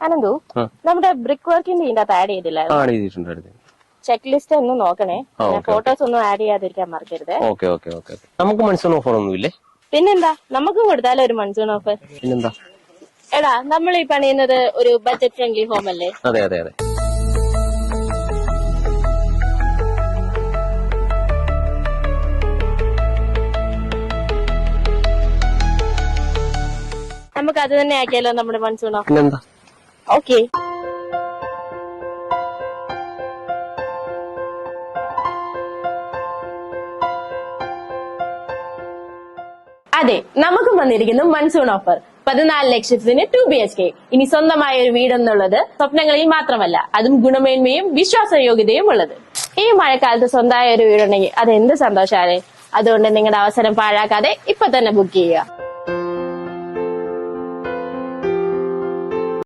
അനന്തു, നമ്മുടെ ബ്രിക്ക് വർക്കിന്റെ ഇതിന്റെ അകത്ത് ആഡ് ചെയ്തില്ലായിരുന്നു. ചെക്ക് ലിസ്റ്റ് ഒന്ന് നോക്കണേ. ഫോട്ടോസ് ഒന്നും ആഡ് ചെയ്യാതിരിക്കാൻ മറക്കരുത്. നമുക്ക് മൺസൂൺ ഓഫർ ഒന്നുമില്ലേ? പിന്നെന്താ, നമുക്കും കൊടുത്താലോ ഒരു മൺസൂൺ ഓഫർ. പിന്നെന്താ എടാ, നമ്മൾ ഈ പണിയുന്നത് ഒരു ബഡ്ജറ്റ് ഫ്രണ്ട്ലി ഹോം അല്ലേ? അതെ. നമുക്ക് അത് തന്നെ ആക്കിയാലോ നമ്മുടെ മൺസൂൺ ഓഫർ. പിന്നെന്താ. ഓക്കെ. അതെ, നമുക്കും വന്നിരിക്കുന്നു മൺസൂൺ ഓഫർ. 14 ലക്ഷത്തിന് 2 BHK. ഇനി സ്വന്തമായ ഒരു വീടെന്നുള്ളത് സ്വപ്നങ്ങളിൽ മാത്രമല്ല, അതും ഗുണമേന്മയും വിശ്വാസയോഗ്യതയും ഉള്ളത്. ഈ മഴക്കാലത്ത് സ്വന്തമായ ഒരു വീടുണ്ടെങ്കിൽ അത് എന്ത് സന്തോഷാണ്. അതുകൊണ്ട് നിങ്ങളുടെ അവസരം പാഴാക്കാതെ ഇപ്പൊ തന്നെ ബുക്ക് ചെയ്യുക.